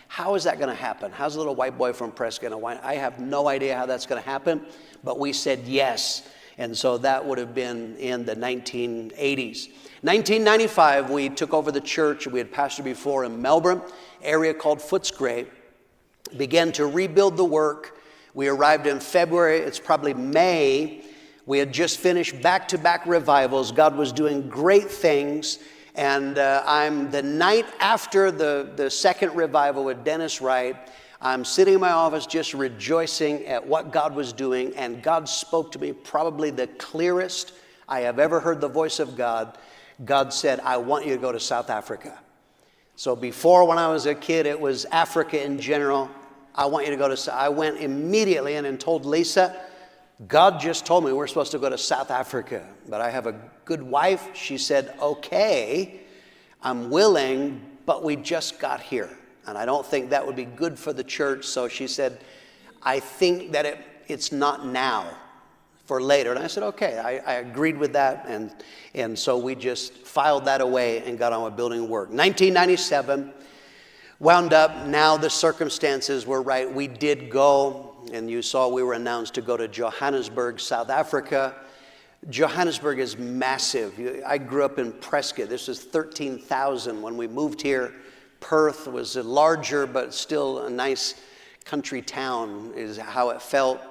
Speaker 6: How is that going to happen? How's a little white boy from Prescott? I have no idea how that's going to happen, but we said yes. And so that would have been in the 1980s. 1995, we took over the church we had pastored before in Melbourne, area called Footscray, began to rebuild the work. We arrived in February, it's probably May. We had just finished back-to-back revivals. God was doing great things. And I'm the night after the second revival with Dennis Wright, I'm sitting in my office just rejoicing at what God was doing. And God spoke to me probably the clearest I have ever heard the voice of God. God said, I want you to go to South Africa. So before, when I was a kid, it was Africa in general. I want you to go to, I went immediately in and told Lisa, God just told me we're supposed to go to South Africa, but I have a good wife. She said, okay, I'm willing, but we just got here. And I don't think that would be good for the church. So she said, I think that it's not now, for later. And I said, okay, I agreed with that. And so we just filed that away and got on with building work. 1997, wound up, now the circumstances were right. We did go, and you saw we were announced to go to Johannesburg, South Africa. Johannesburg is massive. I grew up in Prescott. This was 13,000 when we moved here. Perth was larger, but still a nice country town is how it felt.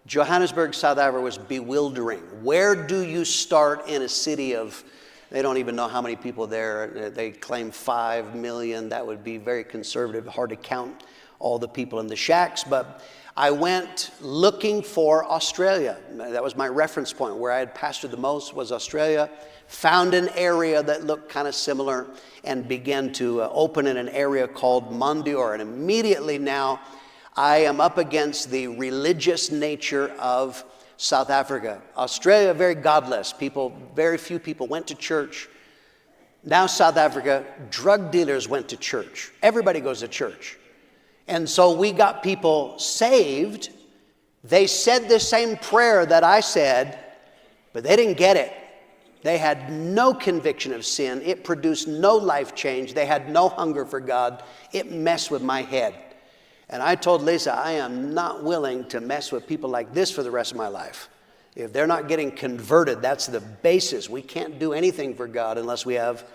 Speaker 6: Johannesburg, South Africa was bewildering. Where do you start in a city of, they don't even know how many people there. They claim 5 million. That would be very conservative, hard to count all the people in the shacks. But I went looking for Australia. That was my reference point. Where I had pastored the most was Australia. Found an area that looked kind of similar and began to open in an area called Mondior. And immediately now I am up against the religious nature of South Africa. Australia, very godless. Very few people went to church. Now South Africa, drug dealers went to church. Everybody goes to church. And so we got people saved. They said the same prayer that I said, but they didn't get it. They had no conviction of sin. It produced no life change. They had no hunger for God. It messed with my head. And I told Lisa, I am not willing to mess with people like this for the rest of my life. If they're not getting converted, that's the basis. We can't do anything for God unless we have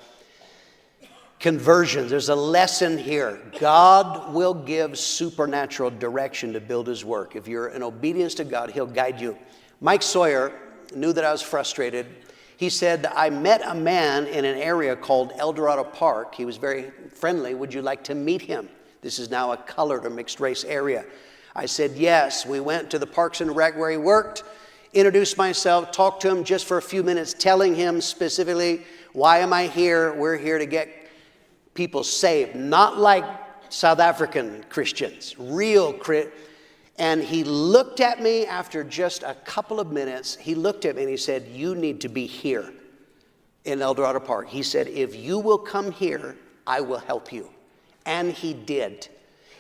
Speaker 6: conversions. There's a lesson here. God will give supernatural direction to build his work. If you're in obedience to God, he'll guide you. Mike Sawyer knew that I was frustrated. He said, I met a man in an area called El Dorado Park. He was very friendly. Would you like to meet him? This is now a colored or mixed race area. I said, yes. We went to the Parks and Rec where he worked, introduced myself, talked to him just for a few minutes, telling him specifically, why am I here? We're here to get people saved, not like South African Christians, real Christians. And he looked at me after just a couple of minutes. He looked at me and he said, you need to be here in El Dorado Park. He said, if you will come here, I will help you. And he did.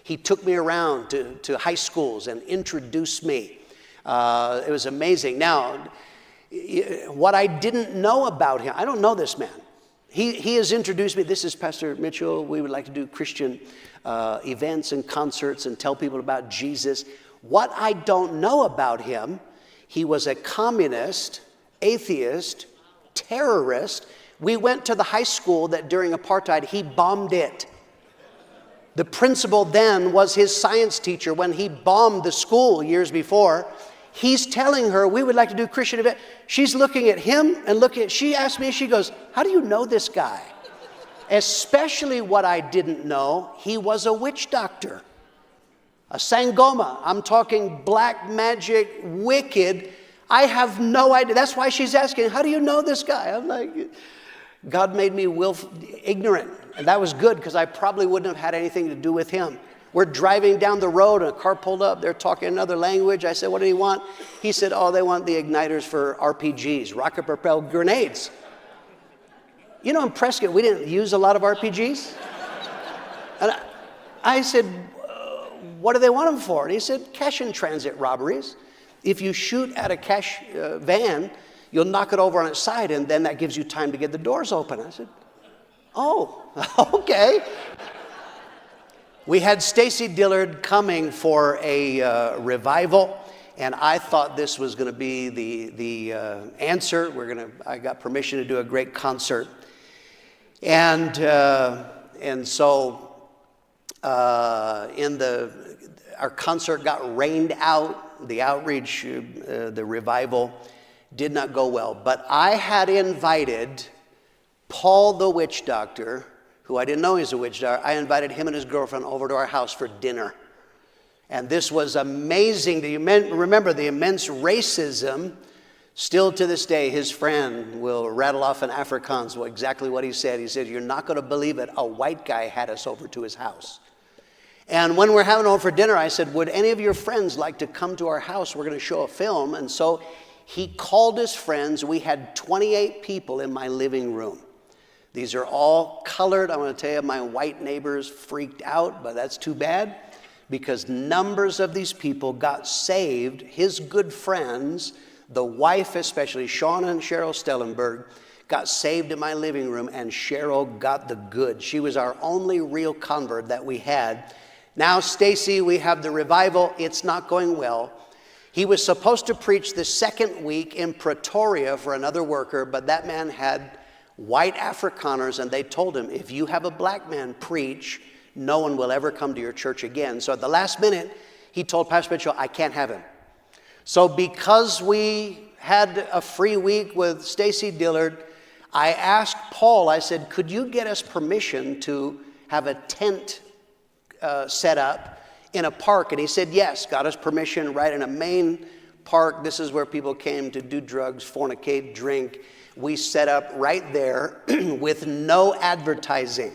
Speaker 6: He took me around to high schools and introduced me. It was amazing. Now, what I didn't know about him, I don't know this man. He has introduced me. This is Pastor Mitchell. We would like to do Christian events and concerts and tell people about Jesus. What I don't know about him, he was a communist, atheist, terrorist. We went to the high school that during apartheid, he bombed it. The principal then was his science teacher when he bombed the school years before. He's telling her, we would like to do Christian event. She's looking at him and she asked me, she goes, how do you know this guy? Especially what I didn't know, he was a witch doctor. A Sangoma. I'm talking black magic, wicked. I have no idea. That's why she's asking, how do you know this guy? I'm like, God made me ignorant. And that was good because I probably wouldn't have had anything to do with him. We're driving down the road and a car pulled up. They're talking another language. I said, what do you want? He said, oh, they want the igniters for RPGs, rocket propelled grenades. You know, in Prescott, we didn't use a lot of RPGs. And I said, what do they want them for? And he said, cash in transit robberies. If you shoot at a cash van, you'll knock it over on its side, and then that gives you time to get the doors open. I said, oh, okay. We had Stacy Dillard coming for a revival, and I thought this was going to be the answer. I got permission to do a great concert, and so our concert got rained out. The outreach, the revival did not go well. But I had invited Paul the witch doctor, who I didn't know he was a witch doctor. I invited him and his girlfriend over to our house for dinner. And this was amazing. Remember the immense racism. Still to this day, his friend will rattle off in Afrikaans exactly what he said. He said, you're not going to believe it. A white guy had us over to his house. And when we're having over for dinner, I said, would any of your friends like to come to our house? We're going to show a film. And so he called his friends. We had 28 people in my living room. These are all colored. I'm going to tell you, my white neighbors freaked out, but that's too bad because numbers of these people got saved. His good friends, the wife especially, Sean and Cheryl Stellenberg, got saved in my living room, and Cheryl got the good. She was our only real convert that we had. Now, Stacy, we have the revival. It's not going well. He was supposed to preach the second week in Pretoria for another worker, but that man had white Afrikaners, and they told him, if you have a black man preach, no one will ever come to your church again. So at the last minute, he told Pastor Mitchell, I can't have him. So because we had a free week with Stacy Dillard, I asked Paul, I said, could you get us permission to have a tent set up in a park? And he said, yes, got us permission right in a main park. This is where people came to do drugs, fornicate, drink. We set up right there with no advertising.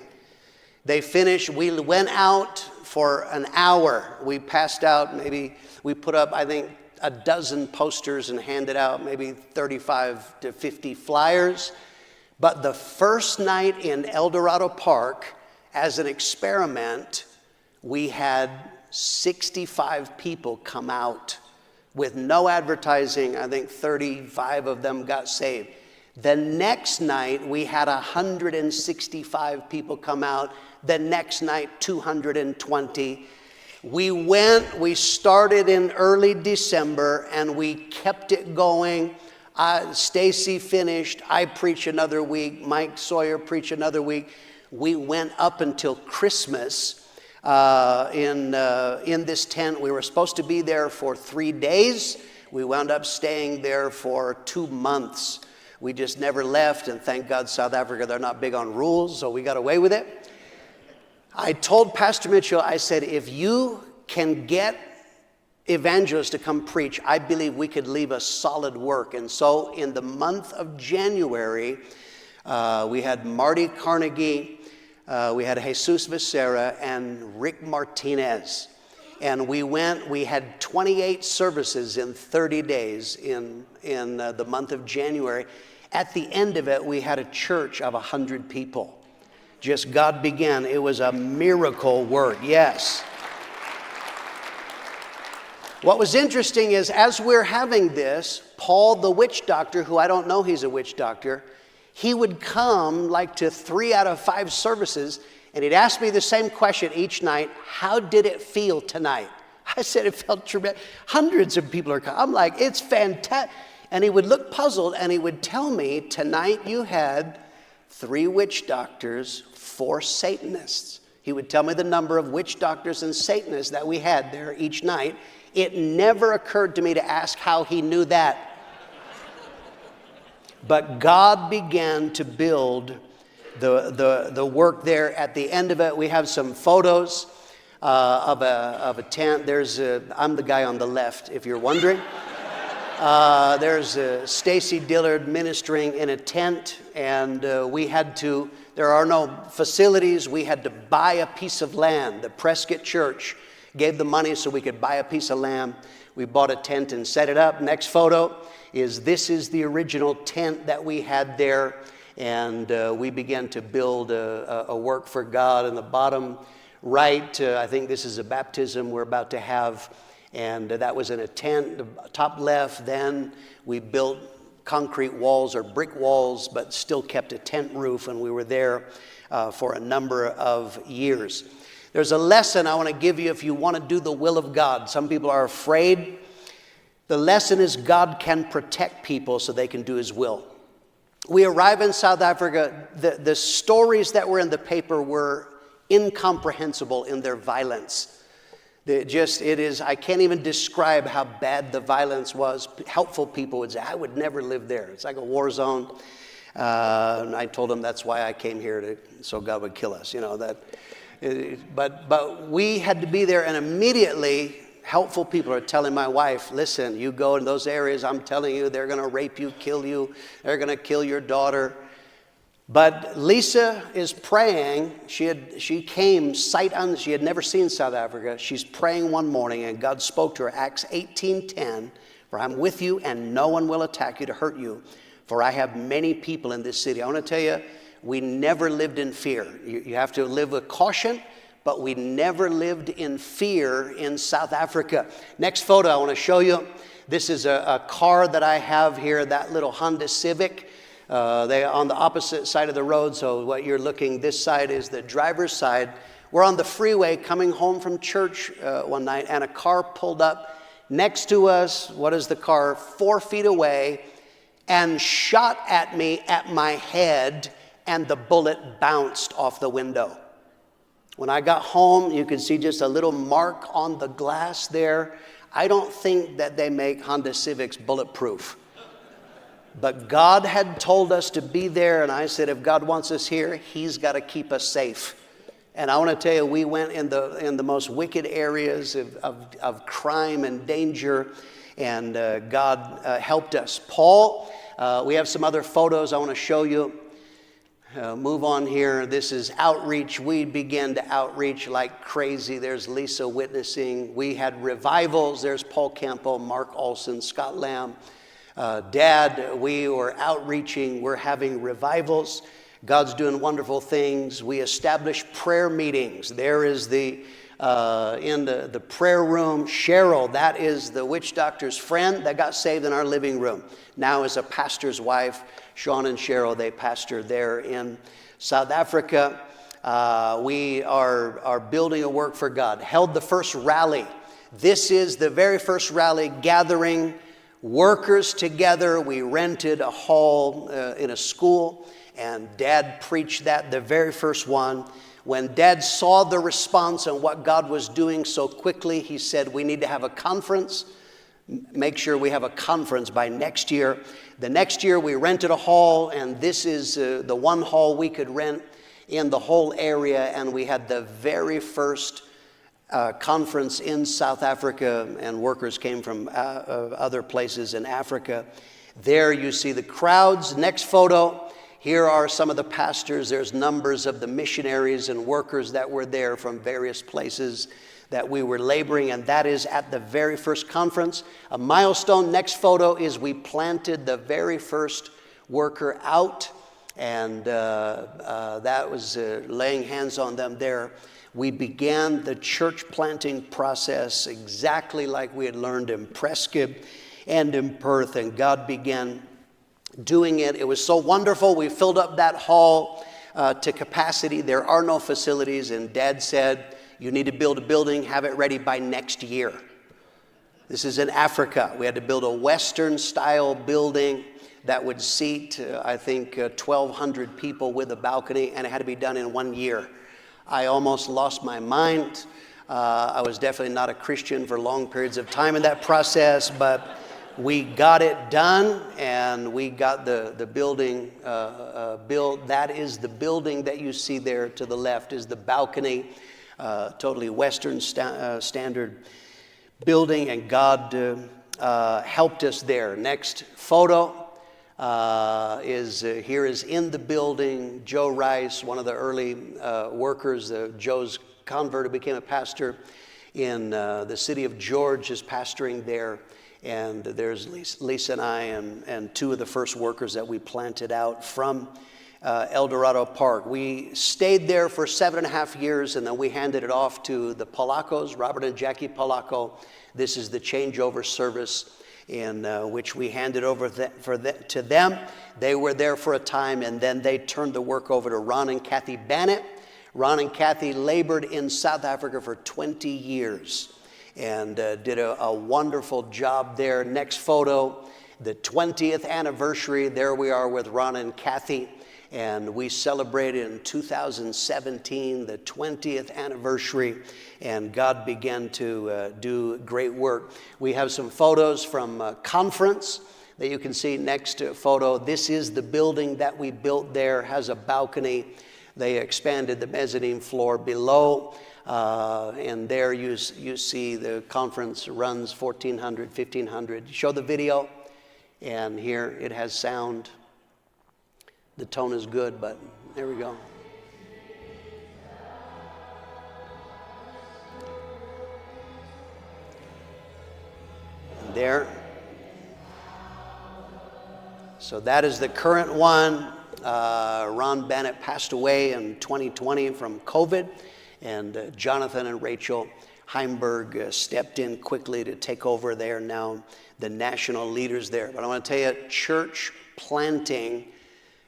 Speaker 6: They finished, we went out for an hour. We passed out, we put up, I think, a dozen posters and handed out maybe 35 to 50 flyers. But the first night in El Dorado Park, as an experiment, we had 65 people come out with no advertising. I think 35 of them got saved. The next night, we had 165 people come out. The next night, 220. We started in early December, and we kept it going. Stacy finished. I preached another week. Mike Sawyer preached another week. We went up until Christmas in this tent. We were supposed to be there for 3 days. We wound up staying there for 2 months. We just never left, and thank God South Africa, they're not big on rules, so we got away with it. I told Pastor Mitchell, I said, if you can get evangelists to come preach, I believe we could leave a solid work. And so in the month of January, we had Marty Carnegie, we had Jesus Becerra, and Rick Martinez. And we had 28 services in 30 days in the month of January. At the end of it, we had a church of 100 people. Just God began. It was a miracle work, yes. What was interesting is, as we're having this, Paul the witch doctor, who I don't know he's a witch doctor, he would come like to 3 out of 5 services, and he'd ask me the same question each night: how did it feel tonight? I said, it felt tremendous. Hundreds of people are coming. I'm like, it's fantastic. And he would look puzzled, and he would tell me, tonight you had 3 witch doctors, 4 Satanists. He would tell me the number of witch doctors and Satanists that we had there each night. It never occurred to me to ask how he knew that. But God began to build the work there. At the end of it, we have some photos of a tent. I'm the guy on the left, if you're wondering. There's Stacy Dillard ministering in a tent, and there are no facilities. We had to buy a piece of land. The Prescott Church gave the money so we could buy a piece of land. We bought a tent and set it up. Next photo is the original tent that we had there, and we began to build a work for God. In the bottom right, I think this is a baptism we're about to have, and that was in a tent. The top left, then we built concrete walls or brick walls, but still kept a tent roof, and we were there for a number of years. There's a lesson I want to give you if you want to do the will of God. Some people are afraid. The lesson is God can protect people so they can do His will. We arrive in South Africa. The stories that were in the paper were incomprehensible in their violence. I can't even describe how bad the violence was. Helpful people would say, I would never live there. It's like a war zone. And I told them that's why I came here, so God would kill us, But we had to be there, and immediately helpful people are telling my wife, listen, you go in those areas, I'm telling you, they're going to rape you, kill you, they're going to kill your daughter. But Lisa is praying. She came sight unseen. She had never seen South Africa. She's praying one morning, and God spoke to her, Acts 18:10, for I'm with you, and no one will attack you to hurt you, for I have many people in this city. I want to tell you, we never lived in fear. You have to live with caution, but we never lived in fear in South Africa. Next photo I want to show you. This is a car that I have here, that little Honda Civic. They're on the opposite side of the road, so what you're looking, this side is the driver's side. We're on the freeway coming home from church one night, and a car pulled up next to us. What is the car? 4 feet away, and shot at me at my head, and the bullet bounced off the window. When I got home, you can see just a little mark on the glass there. I don't think that they make Honda Civics bulletproof. But God had told us to be there, and I said, if God wants us here, He's got to keep us safe. And I want to tell you, we went in the most wicked areas of crime and danger, and God helped us. Paul, we have some other photos I want to show you. Move on here. This is outreach. We began to outreach like crazy. There's Lisa witnessing. We had revivals. There's Paul Campbell, Mark Olson, Scott Lamb. Dad, we were outreaching. We're having revivals. God's doing wonderful things. We established prayer meetings. There is in the prayer room, Cheryl, that is the witch doctor's friend that got saved in our living room. Now is a pastor's wife. Sean and Cheryl, they pastor there in South Africa. We are building a work for God. Held the first rally. This is the very first rally gathering workers together. We rented a hall in a school, and Dad preached that, the very first one. When Dad saw the response and what God was doing so quickly, he said, we need to have a conference. Make sure we have a conference by next year. The next year we rented a hall, and this is the one hall we could rent in the whole area, and we had the very first conference in South Africa, and workers came from other places in Africa. There you see the crowds. Next photo. Here are some of the pastors. There's numbers of the missionaries and workers that were there from various places that we were laboring, and that is at the very first conference. A milestone. Next photo is we planted the very first worker out, and that was laying hands on them there. We began the church planting process exactly like we had learned in Prescott and in Perth, and God began doing it. It was so wonderful. We filled up that hall to capacity. There are no facilities, and Dad said, you need to build a building, have it ready by next year. This is in Africa. We had to build a Western-style building that would seat, I think, 1,200 people with a balcony, and it had to be done in 1 year. I almost lost my mind. I was definitely not a Christian for long periods of time in that process, but we got it done, and we got the building built. That is the building that you see there to the left is the balcony, totally Western standard building, and God helped us there. Next photo is in the building. Joe Rice, one of the early workers, Joe's convert who became a pastor in the city of George, is pastoring there. And there's Lisa and I and two of the first workers that we planted out from El Dorado Park. We stayed there for 7.5 years, and then we handed it off to the Polacos, Robert and Jackie Polaco. This is the changeover service in which we handed over to them. They were there for a time, and then they turned the work over to Ron and Kathy Bannett. Ron and Kathy labored in South Africa for 20 years and did a wonderful job there. Next photo, the 20th anniversary. There we are with Ron and Kathy, and we celebrated in 2017 the 20th anniversary, and God began to do great work. We have some photos from a conference that you can see. Next photo. This is the building that we built there, has a balcony. They expanded the mezzanine floor below, and there you see the conference runs 1,400, 1,500. Show the video, and here it has sound. The tone is good, but there we go. And there. So that is the current one. Ron Bannett passed away in 2020 from COVID, and Jonathan and Rachel Heimberg stepped in quickly to take over there, now the national leaders there. But I want to tell you, church planting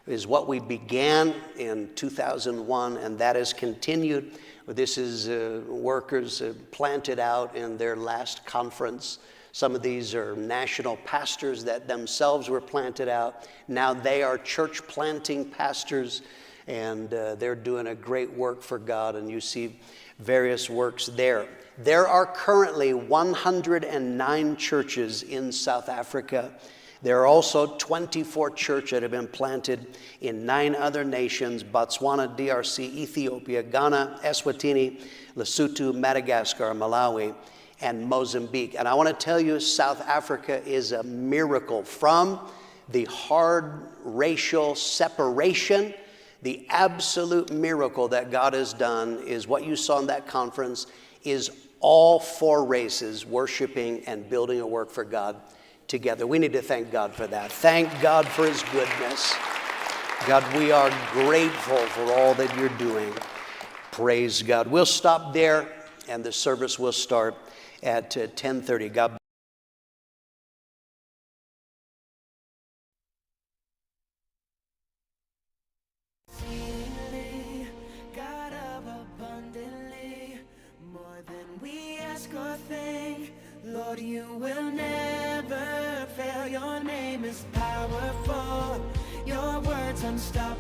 Speaker 6: is what we began in 2001, and that has continued. This is workers planted out in their last conference. Some of these are national pastors that themselves were planted out. Now they are church planting pastors, and they're doing a great work for God, and you see various works there. There are currently 109 churches in South Africa. There are also 24 churches that have been planted in 9 other nations: Botswana, DRC, Ethiopia, Ghana, Eswatini, Lesotho, Madagascar, Malawi, and Mozambique. And I want to tell you, South Africa is a miracle. From the hard racial separation, the absolute miracle that God has done is what you saw in that conference is all 4 races worshiping and building a work for God together. We need to thank God for that. Thank God for his goodness. God, we are grateful for all that you're doing. Praise God. We'll stop there, and the service will start at 10:30. God bless.
Speaker 2: Seemingly, God,
Speaker 5: stop